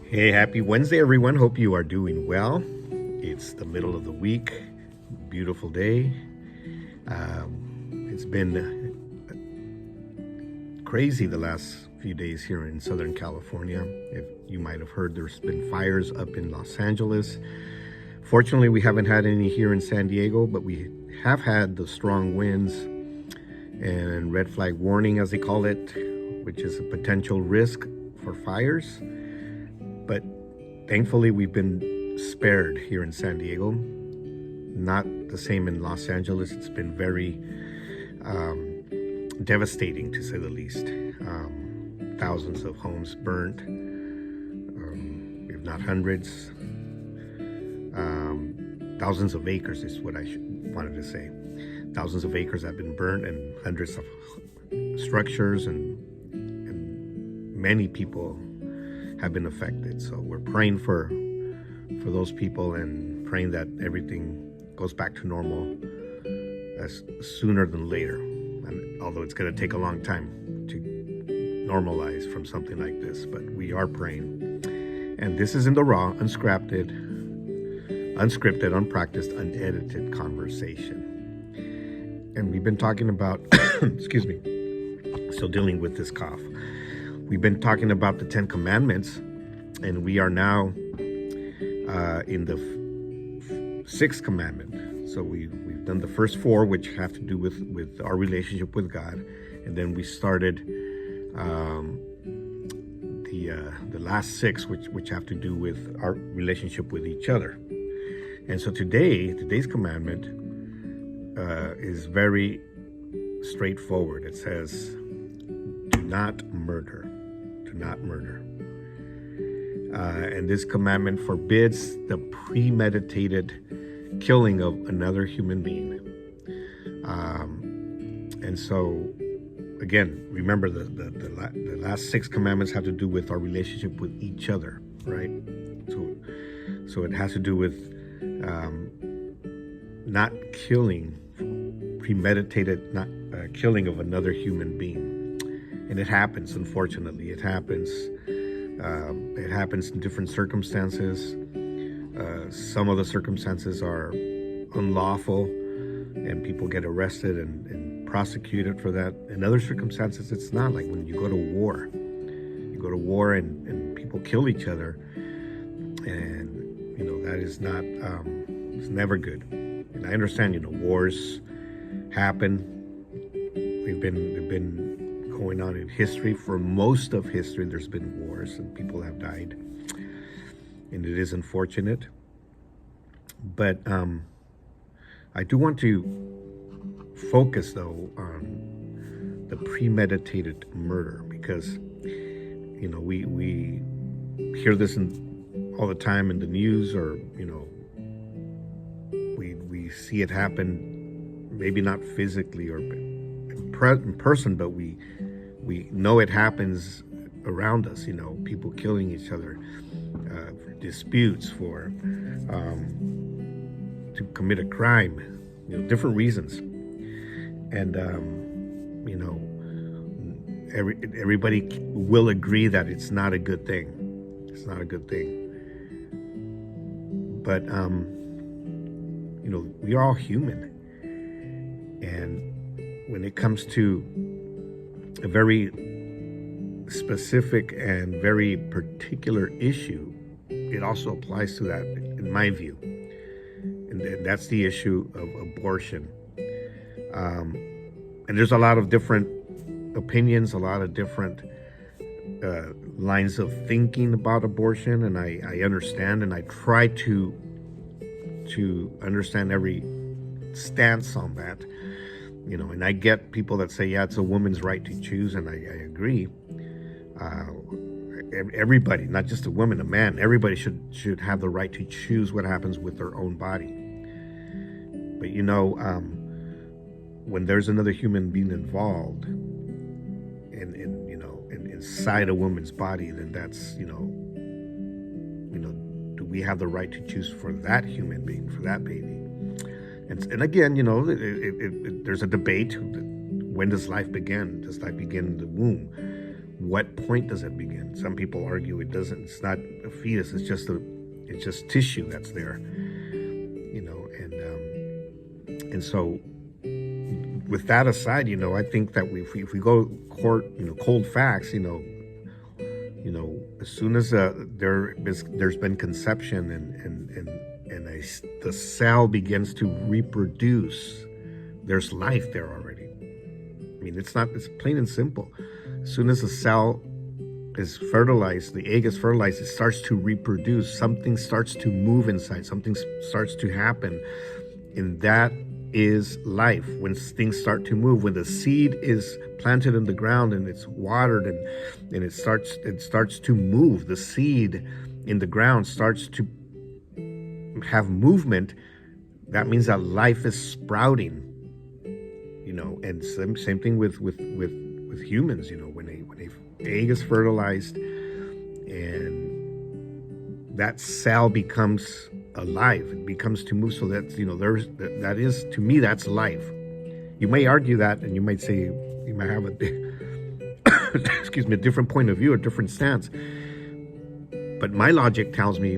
Hey, happy Wednesday, everyone. Hope you are doing well. It's the middle of the week. Beautiful day. It's been crazy the last few days here in Southern California. If you might have heard, there's been fires up in Los Angeles. Fortunately, we haven't had any here in San Diego, but we have had the strong winds and red flag warning, as they call it, which is a potential risk for fires. But thankfully, we've been spared here in San Diego. Not the same in Los Angeles. It's been very devastating, to say the least. Thousands of homes burnt, if not hundreds. Thousands of acres is what I wanted to say. Thousands of acres have been burnt, and hundreds of structures, and many people have been affected. So we're praying for those people and praying that everything goes back to normal as sooner than later. And although it's going to take a long time to normalize from something like this, but we are praying. And this is in the raw, unscripted, unpracticed, unedited conversation. And we've been talking about, excuse me, still dealing with this cough. We've been talking about the 10 Commandments, and we are now in the sixth commandment. So we've done the first four, which have to do with our relationship with God, and then we started the last six, which have to do with our relationship with each other. And so today's commandment is very straightforward. It says, "Do not murder." Do not murder. And this commandment forbids the premeditated killing of another human being. And so, again, remember the last six commandments have to do with our relationship with each other, right? So it has to do with not killing, premeditated not killing of another human being. And it happens, unfortunately. It happens in different circumstances. Some of the circumstances are unlawful, and people get arrested and prosecuted for that. In other circumstances, it's not. Like when you go to war. You go to war and people kill each other. And, that is not, it's never good. And I understand, wars happen. They've been going on in history. For most of history, there's been wars and people have died, and it is unfortunate. But I do want to focus, though, on the premeditated murder, because we hear this all the time in the news, or we see it happen, maybe not physically or in person, but we know it happens around us, people killing each other, for disputes, to commit a crime, different reasons. And, everybody will agree that it's not a good thing. It's not a good thing. But, we are all human. And when it comes to a very specific and very particular issue, it also applies to that, in my view. And that's the issue of abortion. And there's a lot of different opinions, a lot of different lines of thinking about abortion, and I understand, and I try to understand every stance on that. And I get people that say, yeah, it's a woman's right to choose, and I agree. Everybody, not just a woman, a man, everybody should have the right to choose what happens with their own body. But when there's another human being involved, inside a woman's body, then that's, do we have the right to choose for that human being, for that baby? And again, there's a debate. When does life begin? Does life begin in the womb? what point does it begin? Some people argue it doesn't. It's not a fetus. It's just tissue that's there, and so with that aside, I think that if we go cold facts, as soon as there's been conception and the cell begins to reproduce, there's life there already. I mean, it's plain and simple. As soon as the cell is fertilized, the egg is fertilized, it starts to reproduce. Something starts to move inside. Something starts to happen, and that is life. When things start to move, when the seed is planted in the ground and it's watered and it starts to move, the seed in the ground starts to have movement. That means that life is sprouting. And same thing with humans. When a egg is fertilized and that cell becomes alive, it becomes to move. So that's that is, to me, that's life. You may argue that, and you might say, you might have a different point of view, a different stance. But my logic tells me,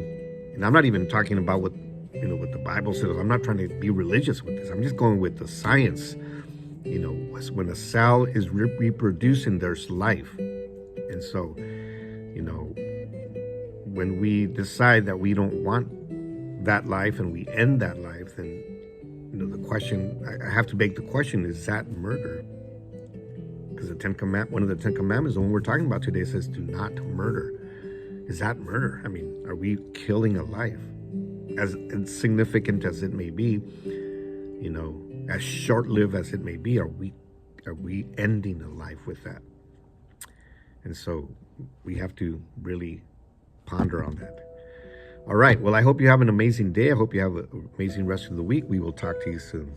and I'm not even talking about what the Bible says. I'm not trying to be religious with this. I'm just going with the science. When a cell is reproducing, there's life. And so, when we decide that we don't want that life and we end that life, then, the question, I have to make the question, is that murder? Because one of the Ten Commandments, the one we're talking about today, says, do not murder. Is that murder? I mean, are we killing a life? As insignificant as it may be, as short-lived as it may be, are we ending a life with that? And so we have to really ponder on that. All right. Well, I hope you have an amazing day. I hope you have an amazing rest of the week. We will talk to you soon.